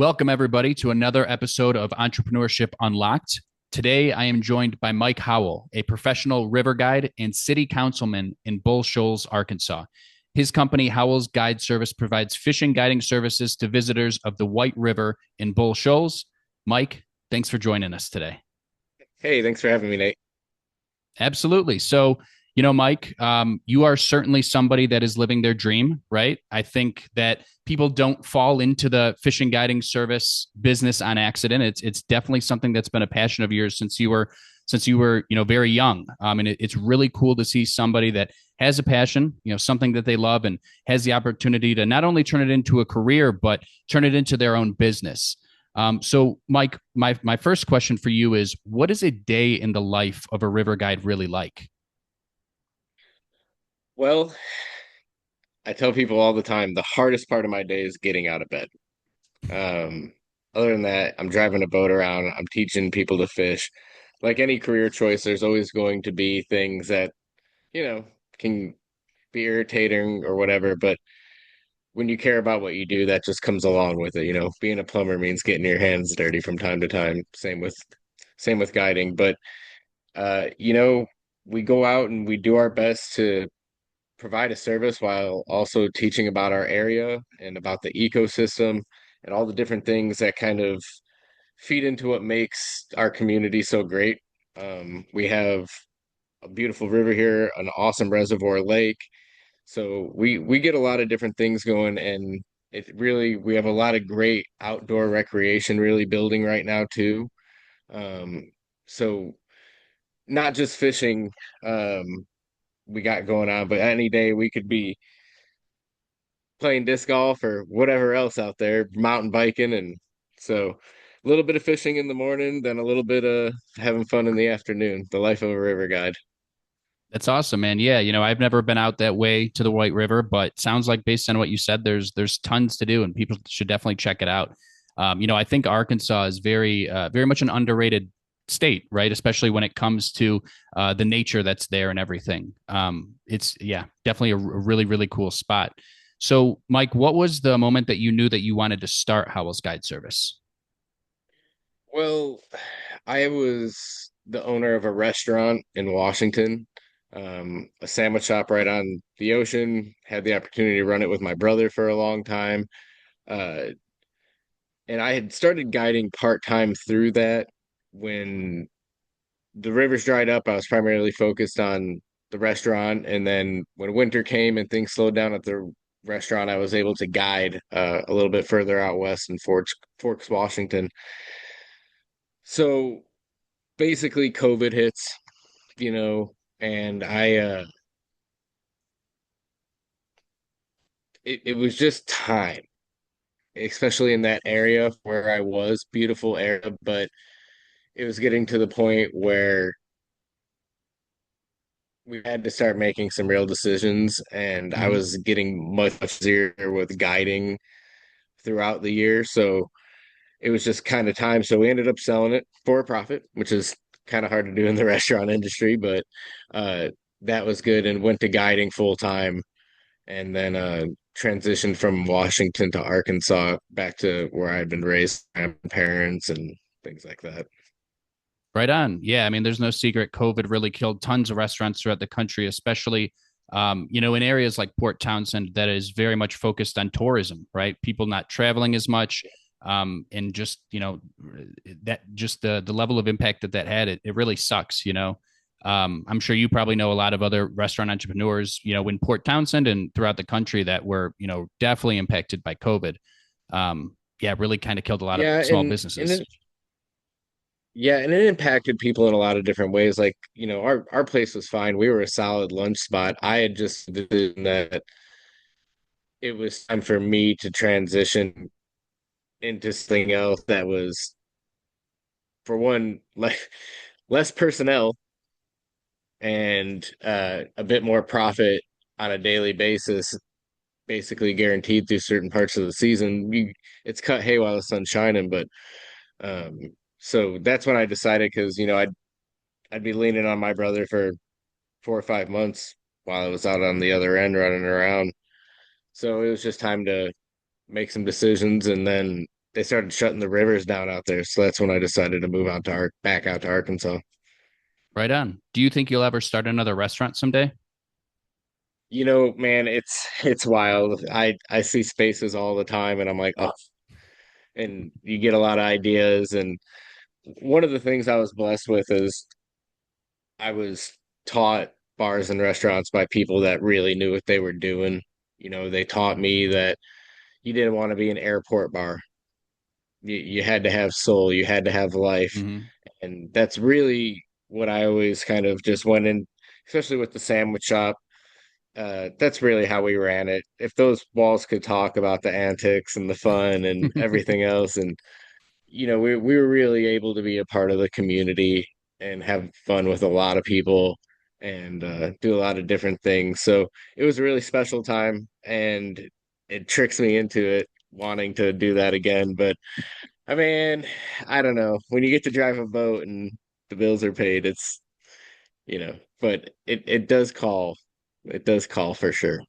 Welcome, everybody, to another episode of Entrepreneurship Unlocked. Today, I am joined by Mike Howell, a professional river guide and city councilman in Bull Shoals, Arkansas. His company, Howell's Guide Service, provides fishing guiding services to visitors of the White River in Bull Shoals. Mike, thanks for joining us today. Hey, thanks for having me, Nate. Absolutely. So, Mike, you are certainly somebody that is living their dream, right? I think that people don't fall into the fishing guiding service business on accident. It's definitely something that's been a passion of yours since you were very young. And it's really cool to see somebody that has a passion, something that they love, and has the opportunity to not only turn it into a career but turn it into their own business. So, Mike, my first question for you is: what is a day in the life of a river guide really like? Well, I tell people all the time the hardest part of my day is getting out of bed. Um, Other than that, I'm driving a boat around, I'm teaching people to fish. Like any career choice, there's always going to be things that, you know, can be irritating or whatever, but when you care about what you do, that just comes along with it. Being a plumber means getting your hands dirty from time to time. Same with guiding, but uh, you know, we go out and we do our best to provide a service while also teaching about our area and about the ecosystem and all the different things that kind of feed into what makes our community so great. We have a beautiful river here, an awesome reservoir lake. So we get a lot of different things going, and we have a lot of great outdoor recreation really building right now too. Um, so not just fishing, um, we got going on, but any day we could be playing disc golf or whatever else out there, mountain biking. And so a little bit of fishing in the morning, then a little bit of having fun in the afternoon. The life of a river guide. That's awesome, man. Yeah, I've never been out that way to the White River, but sounds like based on what you said, there's tons to do, and people should definitely check it out. I think Arkansas is very much an underrated state, right? Especially when it comes to the nature that's there and everything. It's yeah, definitely a really really cool spot. So, Mike, what was the moment that you knew that you wanted to start Howell's Guide Service? Well, I was the owner of a restaurant in Washington, a sandwich shop right on the ocean. Had the opportunity to run it with my brother for a long time. Uh, and I had started guiding part-time through that. When the rivers dried up, I was primarily focused on the restaurant. And then when winter came and things slowed down at the restaurant, I was able to guide a little bit further out west in Forks, Washington. So basically, COVID hits, and it was just time, especially in that area where I was, beautiful area, but it was getting to the point where we had to start making some real decisions, and I Mm-hmm. was getting much busier with guiding throughout the year. So it was just kind of time. So we ended up selling it for a profit, which is kind of hard to do in the restaurant industry, but uh, that was good, and went to guiding full time, and then transitioned from Washington to Arkansas back to where I had been raised by my parents and things like that. Right on. Yeah, I mean, there's no secret. COVID really killed tons of restaurants throughout the country, especially, in areas like Port Townsend that is very much focused on tourism, right? People not traveling as much, and just that just the level of impact that had, it really sucks. I'm sure you probably know a lot of other restaurant entrepreneurs, in Port Townsend and throughout the country that were definitely impacted by COVID. Yeah, it really kind of killed a lot of Yeah, small and businesses. it impacted people in a lot of different ways. Like, our place was fine. We were a solid lunch spot. I had just decided that it was time for me to transition into something else that was, for one, like less personnel and a bit more profit on a daily basis, basically guaranteed through certain parts of the season. It's cut hay while the sun's shining, but um, so that's when I decided, because I'd be leaning on my brother for 4 or 5 months while I was out on the other end running around. So it was just time to make some decisions, and then they started shutting the rivers down out there. So that's when I decided to move out to back out to Arkansas. Right on. Do you think you'll ever start another restaurant someday? Man, it's wild. I see spaces all the time, and I'm like, oh, and you get a lot of ideas. And one of the things I was blessed with is I was taught bars and restaurants by people that really knew what they were doing. They taught me that you didn't want to be an airport bar. You had to have soul, you had to have life. Hmm. And that's really what I always kind of just went in, especially with the sandwich shop. That's really how we ran it. If those walls could talk about the antics and the fun and everything else, and we were really able to be a part of the community and have fun with a lot of people and do a lot of different things. So it was a really special time, and it tricks me into it wanting to do that again. But I mean, I don't know. When you get to drive a boat and the bills are paid, but it does call. It does call for sure.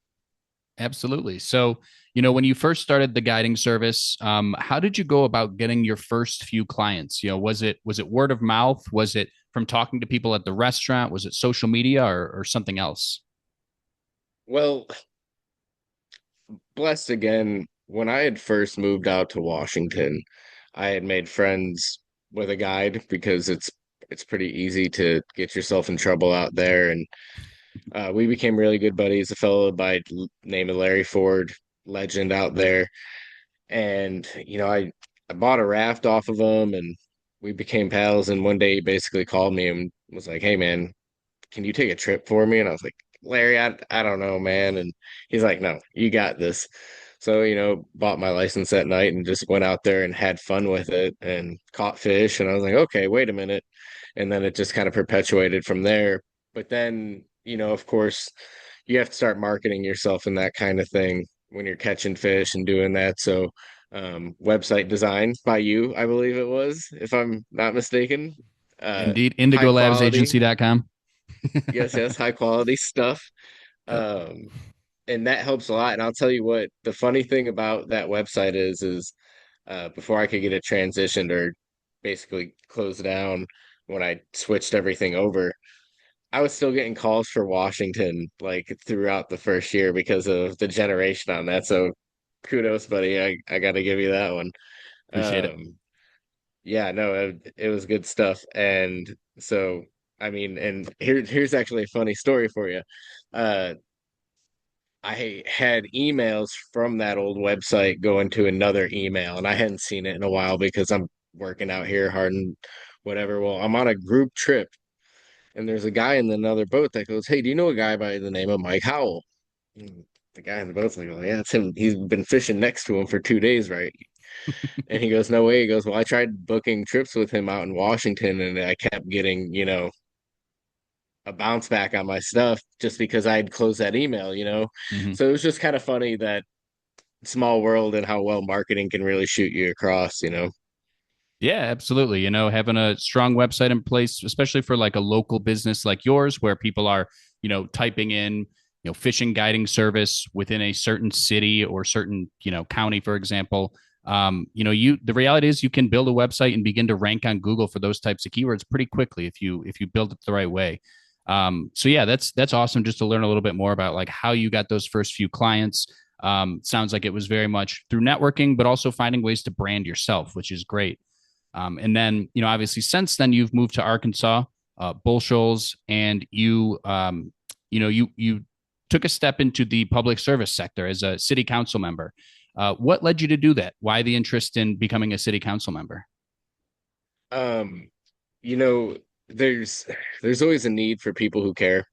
Absolutely. So, when you first started the guiding service, how did you go about getting your first few clients? Was it word of mouth? Was it from talking to people at the restaurant? Was it social media or something else? Well, blessed again, when I had first moved out to Washington, I had made friends with a guide because it's pretty easy to get yourself in trouble out there. And we became really good buddies. A fellow by name of Larry Ford, legend out there. And I bought a raft off of him, and we became pals. And one day he basically called me and was like, "Hey, man, can you take a trip for me?" And I was like, "Larry, I don't know, man." And he's like, "No, you got this." So, bought my license that night and just went out there and had fun with it and caught fish. And I was like, okay, wait a minute. And then it just kind of perpetuated from there. But then, of course, you have to start marketing yourself and that kind of thing when you're catching fish and doing that. So, website design by you, I believe it was, if I'm not mistaken. Indeed, High quality. indigolabsagency.com. Yes, yes, high quality stuff. Yep. Um, and that helps a lot. And I'll tell you what, the funny thing about that website is before I could get it transitioned or basically closed down when I switched everything over, I was still getting calls for Washington like throughout the first year because of the generation on that. So kudos, buddy. I got to give you that one. Appreciate it. Um, yeah, no, it was good stuff. And so, I mean, and here's actually a funny story for you. Uh, I had emails from that old website going to another email, and I hadn't seen it in a while because I'm working out here hard and whatever. Well, I'm on a group trip, and there's a guy in another boat that goes, "Hey, do you know a guy by the name of Mike Howell?" And the guy in the boat's like, "Oh, yeah, it's him. He's been fishing next to him for 2 days, right?" And he goes, "No way." He goes, "Well, I tried booking trips with him out in Washington, and I kept getting, a bounce back on my stuff just because I had closed that email. Hmm. So it was just kind of funny that small world and how well marketing can really shoot you across. Yeah, absolutely. Having a strong website in place, especially for like a local business like yours, where people are, typing in, fishing guiding service within a certain city or certain, county, for example. The reality is you can build a website and begin to rank on Google for those types of keywords pretty quickly if you build it the right way. So yeah, that's awesome just to learn a little bit more about like how you got those first few clients. Sounds like it was very much through networking, but also finding ways to brand yourself, which is great. And then, obviously, since then, you've moved to Arkansas, Bull Shoals, and you took a step into the public service sector as a city council member. What led you to do that? Why the interest in becoming a city council member? um you know there's there's always a need for people who care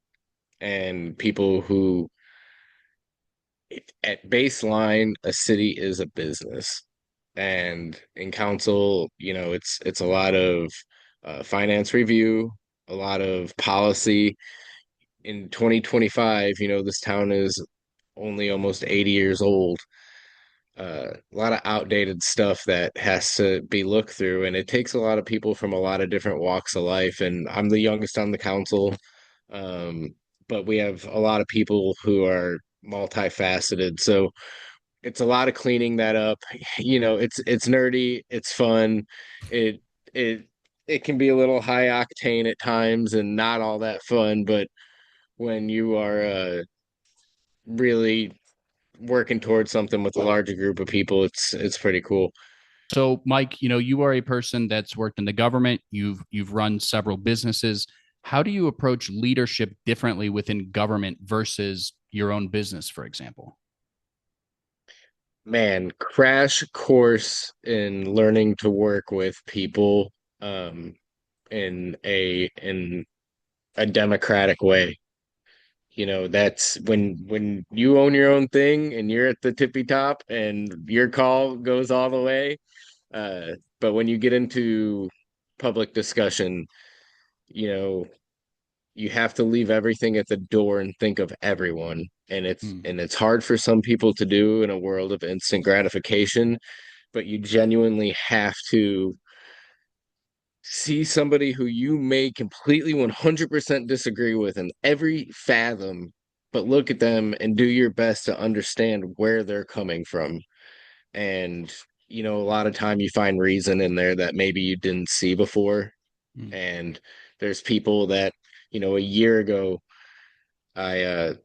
and people who at baseline a city is a business, and in council it's a lot of finance review, a lot of policy. In 2025, this town is only almost 80 years old. A lot of outdated stuff that has to be looked through, and it takes a lot of people from a lot of different walks of life. And I'm the youngest on the council, um, but we have a lot of people who are multifaceted. So it's a lot of cleaning that up. It's nerdy, it's fun. It it it can be a little high octane at times and not all that fun, but when you are really working towards something with a larger group of people, it's pretty cool. So, Mike, you are a person that's worked in the government. You've run several businesses. How do you approach leadership differently within government versus your own business, for example? Man, crash course in learning to work with people um in a democratic way. That's when you own your own thing and you're at the tippy top and your call goes all the way. But when you get into public discussion, you know, you have to leave everything at the door and think of everyone. And it's Hmm. and it's hard for some people to do in a world of instant gratification, but you genuinely have to see somebody who you may completely 100% disagree with in every fathom, but look at them and do your best to understand where they're coming from. And, a lot of time you find reason in there that maybe you didn't see before. Hmm. And there's people that, a year ago, I,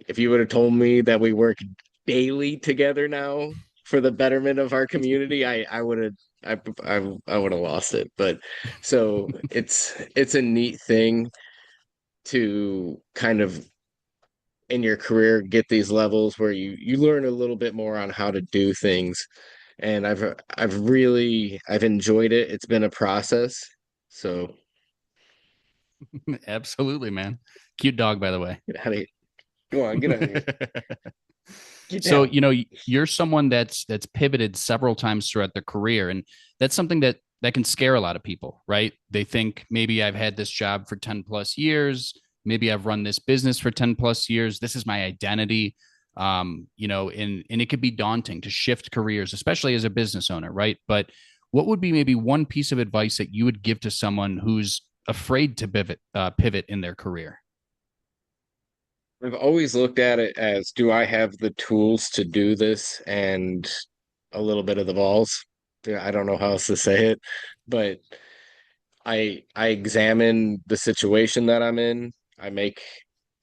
if you would have told me that we work daily together now for the betterment of our community, I would have I would have lost it. But so it's a neat thing to kind of in your career get these levels where you learn a little bit more on how to do things. And I've enjoyed it. It's been a process. So Absolutely, man. Cute dog, by the way. get out of here. Go on, get out of here. Get So, down. you're someone that's pivoted several times throughout their career, and that's something that can scare a lot of people, right? They think maybe I've had this job for 10 plus years, maybe I've run this business for 10 plus years. This is my identity. And it could be daunting to shift careers, especially as a business owner, right? But what would be maybe one piece of advice that you would give to someone who's afraid to pivot in their career? I've always looked at it as, do I have the tools to do this and a little bit of the balls? Yeah, I don't know how else to say it, but I examine the situation that I'm in. I make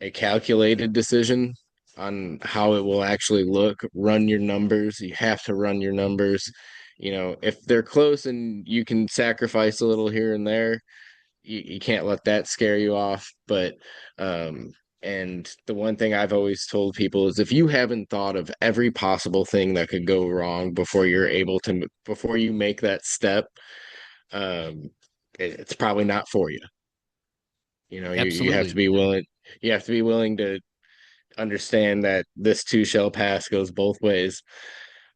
a calculated decision on how it will actually look. Run your numbers. You have to run your numbers. If they're close and you can sacrifice a little here and there, you can't let that scare you off. But and the one thing I've always told people is if you haven't thought of every possible thing that could go wrong before you make that step, um, it's probably not for you. You have to Absolutely. be willing to understand that this too shall pass goes both ways.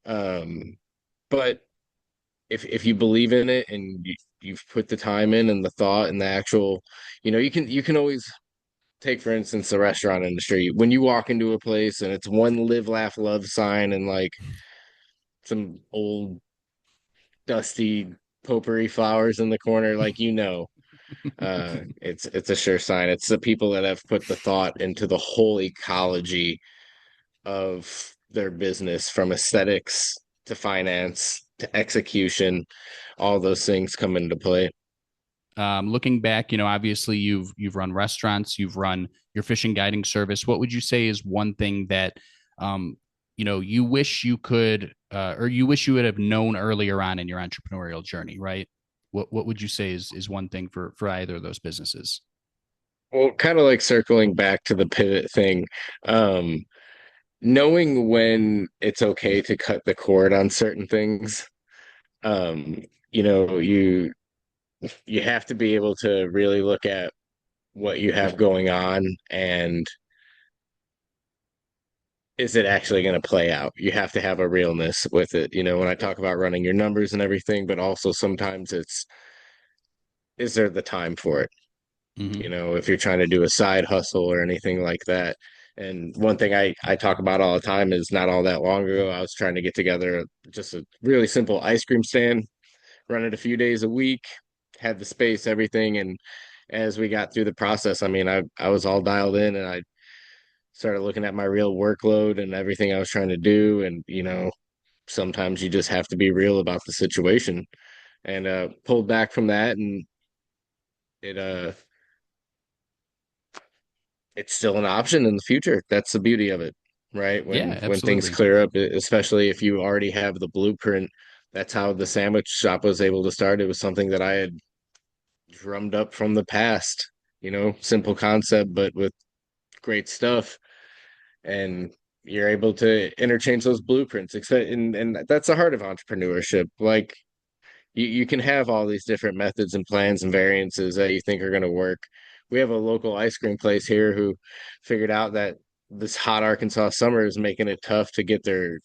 Um, but if you believe in it and you've put the time in and the thought and the actual, you can always take for instance the restaurant industry. When you walk into a place and it's one live, laugh, love sign and like some old dusty potpourri flowers in the corner, like it's a sure sign. It's the people that have put the thought into the whole ecology of their business, from aesthetics to finance to execution. All those things come into play. Looking back, obviously you've run restaurants, you've run your fishing guiding service. What would you say is one thing that you wish you could or you wish you would have known earlier on in your entrepreneurial journey, right? What would you say is one thing for either of those businesses? Well, kind of like circling back to the pivot thing, um, knowing when it's okay to cut the cord on certain things. Um, you know, you have to be able to really look at what you have going on and is it actually going to play out? You have to have a realness with it. When I talk about running your numbers and everything, but also sometimes is there the time for it? Mm-hmm. If you're trying to do a side hustle or anything like that. And one thing I talk about all the time is not all that long ago, I was trying to get together just a really simple ice cream stand, run it a few days a week, had the space, everything. And as we got through the process, I mean, I was all dialed in and started looking at my real workload and everything I was trying to do. And, sometimes you just have to be real about the situation, and pulled back from that. And it it's still an option in the future. That's the beauty of it, right? Yeah, When things absolutely. clear up, especially if you already have the blueprint. That's how the sandwich shop was able to start. It was something that I had drummed up from the past, simple concept, but with great stuff. And you're able to interchange those blueprints, and that's the heart of entrepreneurship. Like, you can have all these different methods and plans and variances that you think are going to work. We have a local ice cream place here who figured out that this hot Arkansas summer is making it tough to get their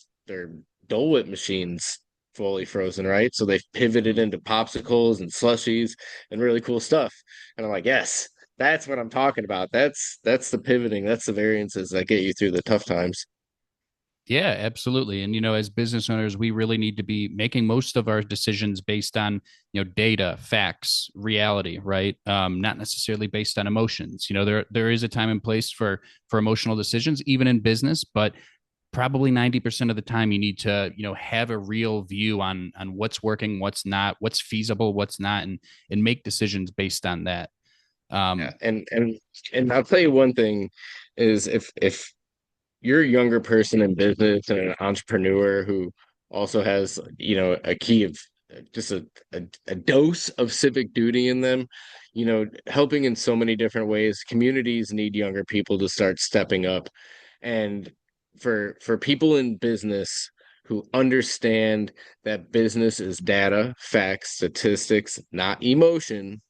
Dole Whip machines fully frozen, right? So they've pivoted Mhm. into popsicles and slushies and really cool stuff. And I'm like, yes, that's what I'm talking about. That's the pivoting, that's the variances that get you through the tough times. Yeah, absolutely. And as business owners, we really need to be making most of our decisions based on, data, facts, reality, right? Not necessarily based on emotions. There is a time and place for emotional decisions, even in business, but probably 90% of the time you need to, have a real view on what's working, what's not, what's feasible, what's not, and make decisions based on that. Yeah, Um, and I'll tell you one thing is, if you're a younger person in business and an entrepreneur who also has, a key of just a dose of civic duty in them, helping in so many different ways. Communities need younger people to start stepping up. And for people in business who understand that business is data, facts, statistics, not emotion,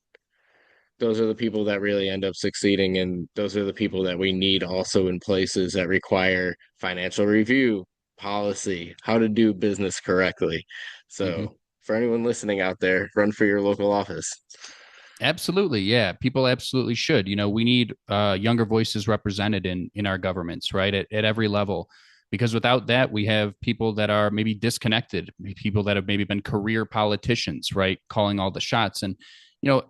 those are the people that really end up succeeding. And those are the people that we need also in places that require financial review, policy, how to do business correctly. mhm. So for anyone listening out there, run for your local office. Absolutely, yeah. People absolutely should. We need younger voices represented in our governments, right? At every level, because without that, we have people that are maybe disconnected, people that have maybe been career politicians, right, calling all the shots, and you know,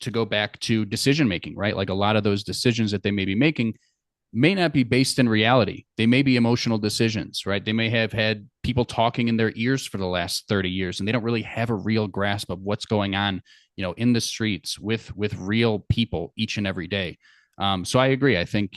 to go back to decision making, right? Like a lot of those decisions that they may be making may not be based in reality. They may be emotional decisions, right? They may have had people talking in their ears for the last 30 years and they don't really have a real grasp of what's going on, in the streets with real people each and every day. So I agree. I think,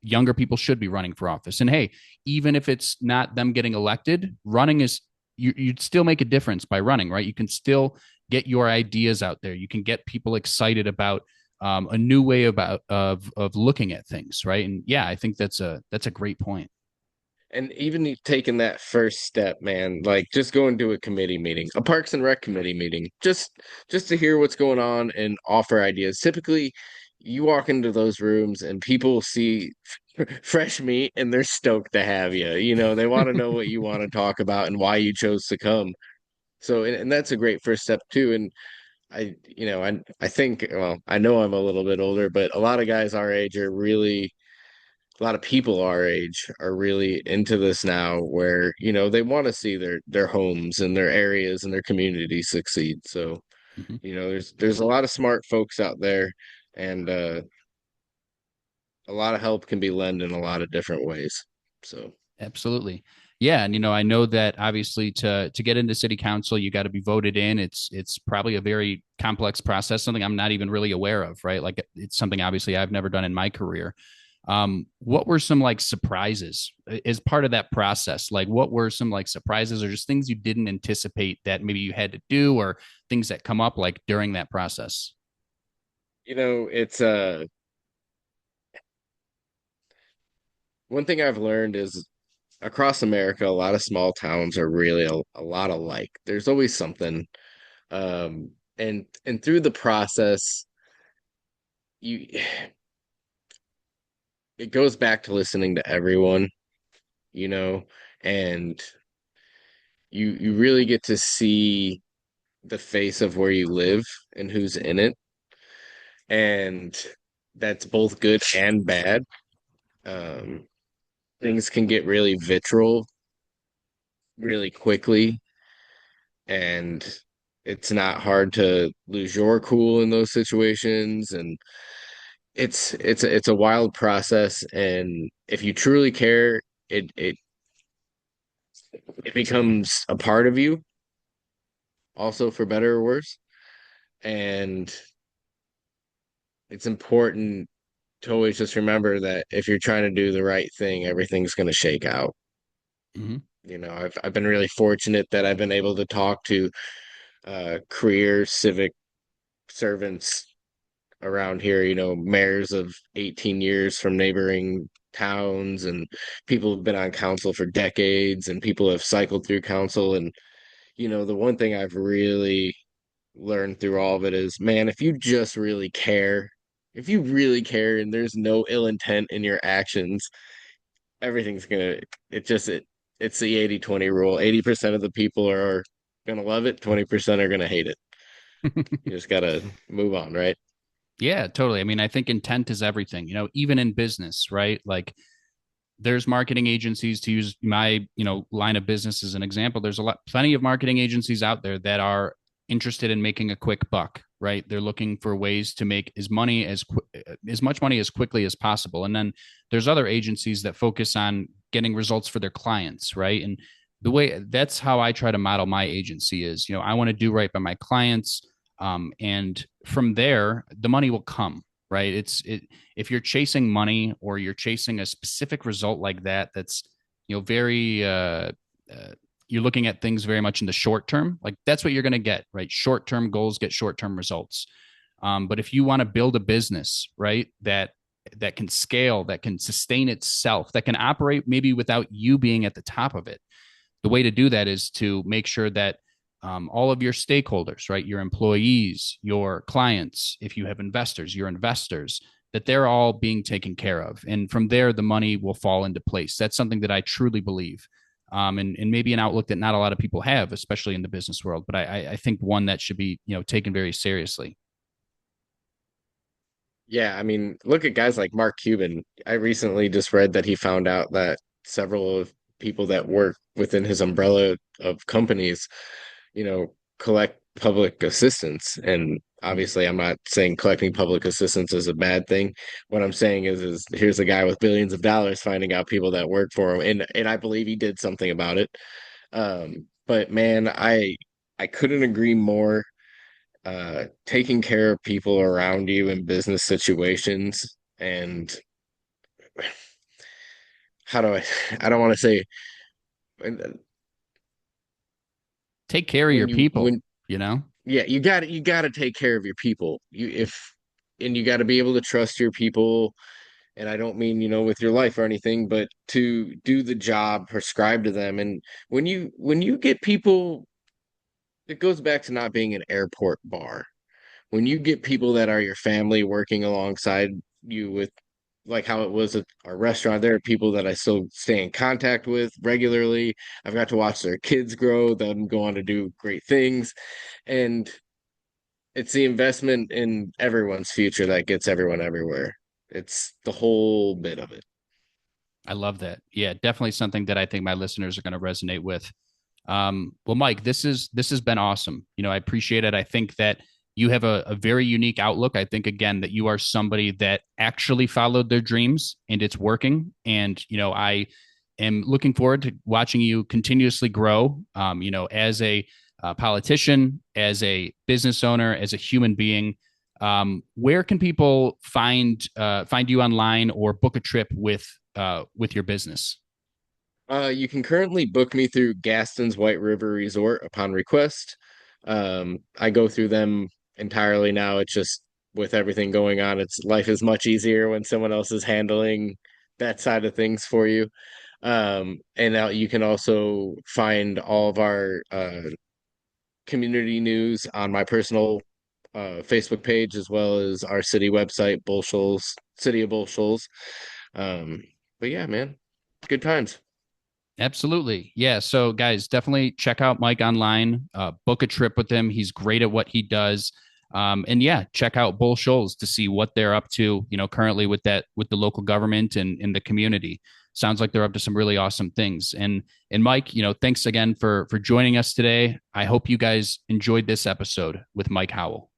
younger people should be running for office. And hey, even if it's not them getting elected, running is you'd still make a difference by running, right? You can still get your ideas out there. You can get people excited about a new way of looking at things, right? And yeah, I think that's a great point. And even taking that first step, man, like just going to a committee meeting, a Parks and Rec committee meeting, just to hear what's going on and offer ideas. Typically, you walk into those rooms and people see fresh meat and they're stoked to have you. They want to know what you want to talk about and why you chose to come. So, and that's a great first step too. And I think, well, I know I'm a little bit older, but a lot of guys our age are really a lot of people our age are really into this now, where they want to see their homes and their areas and their communities succeed. So Mhm. there's a lot of smart folks out there, and a lot of help can be lent in a lot of different ways. So Absolutely. Yeah, and I know that obviously to get into city council, you got to be voted in. It's probably a very complex process, something I'm not even really aware of, right? Like it's something obviously I've never done in my career. What were some like surprises as part of that process? Like what were some like surprises or just things you didn't anticipate that maybe you had to do or things that come up like during that process? it's one thing I've learned is across America, a lot of small towns are really a lot alike. There's always something, and through the process, you it goes back to listening to everyone, you know, and you really get to see the face of where you live and who's in it. And that's both good and bad. Um, Things can get really vitriol really quickly, and it's not hard to lose your cool in those situations. And it's a wild process, and if you truly care, it becomes a part of you, also for better or worse. And it's important to always just remember that if you're trying to do the right thing, everything's going to shake out. Mhm. I've been really fortunate that I've been able to talk to career civic servants around here, mayors of 18 years from neighboring towns, and people have been on council for decades, and people have cycled through council. And, the one thing I've really learned through all of it is, man, if you really care and there's no ill intent in your actions, everything's gonna, it's the 80-20 rule. 80% of the people are gonna love it, 20% are gonna hate it. You just gotta move on, right? Yeah, totally. I mean, I think intent is everything, even in business, right? Like there's marketing agencies, to use my, line of business as an example. There's plenty of marketing agencies out there that are interested in making a quick buck, right? They're looking for ways to make as much money as quickly as possible. And then there's other agencies that focus on getting results for their clients, right? And that's how I try to model my agency is, I want to do right by my clients. And from there, the money will come, right? If you're chasing money or you're chasing a specific result like that, that's, very, you're looking at things very much in the short term, like that's what you're going to get, right? Short term goals get short term results. But if you want to build a business, right, that can scale, that can sustain itself, that can operate maybe without you being at the top of it, the way to do that is to make sure that all of your stakeholders, right, your employees, your clients, if you have investors, your investors, that they're all being taken care of. And from there, the money will fall into place. That's something that I truly believe. And maybe an outlook that not a lot of people have, especially in the business world. But I think one that should be, taken very seriously. Yeah, I mean, look at guys like Mark Cuban. I recently just read that he found out that several of people that work within his umbrella of companies, collect public assistance. And Mm. obviously, I'm not saying collecting public assistance is a bad thing. What I'm saying is here's a guy with billions of dollars finding out people that work for him, and I believe he did something about it. But man, I couldn't agree more. Taking care of people around you in business situations, and how do I I don't want to say Take care of your when you people, when you know? yeah, you got to take care of your people. You got to be able to trust your people, and I don't mean, with your life or anything, but to do the job prescribed to them. And when you get people, it goes back to not being an airport bar. When you get people that are your family working alongside you, with like how it was at our restaurant, there are people that I still stay in contact with regularly. I've got to watch their kids grow, them go on to do great things. And it's the investment in everyone's future that gets everyone everywhere. It's the whole bit of it. I love that. Yeah, definitely something that I think my listeners are going to resonate with. Well, Mike, this has been awesome. I appreciate it. I think that you have a very unique outlook. I think again that you are somebody that actually followed their dreams and it's working. And I am looking forward to watching you continuously grow. As a politician, as a business owner, as a human being. Where can people find you online or book a trip with your business? You can currently book me through Gaston's White River Resort upon request. I go through them entirely now. It's just with everything going on, it's life is much easier when someone else is handling that side of things for you. And now you can also find all of our community news on my personal Facebook page, as well as our city website, Bull Shoals, City of Bull Shoals. Um, but yeah, man, good times. Absolutely. Yeah. So, guys, definitely check out Mike online, book a trip with him. He's great at what he does. And yeah, check out Bull Shoals to see what they're up to, currently with the local government and in the community. Sounds like they're up to some really awesome things. And Mike, thanks again for joining us today. I hope you guys enjoyed this episode with Mike Howell.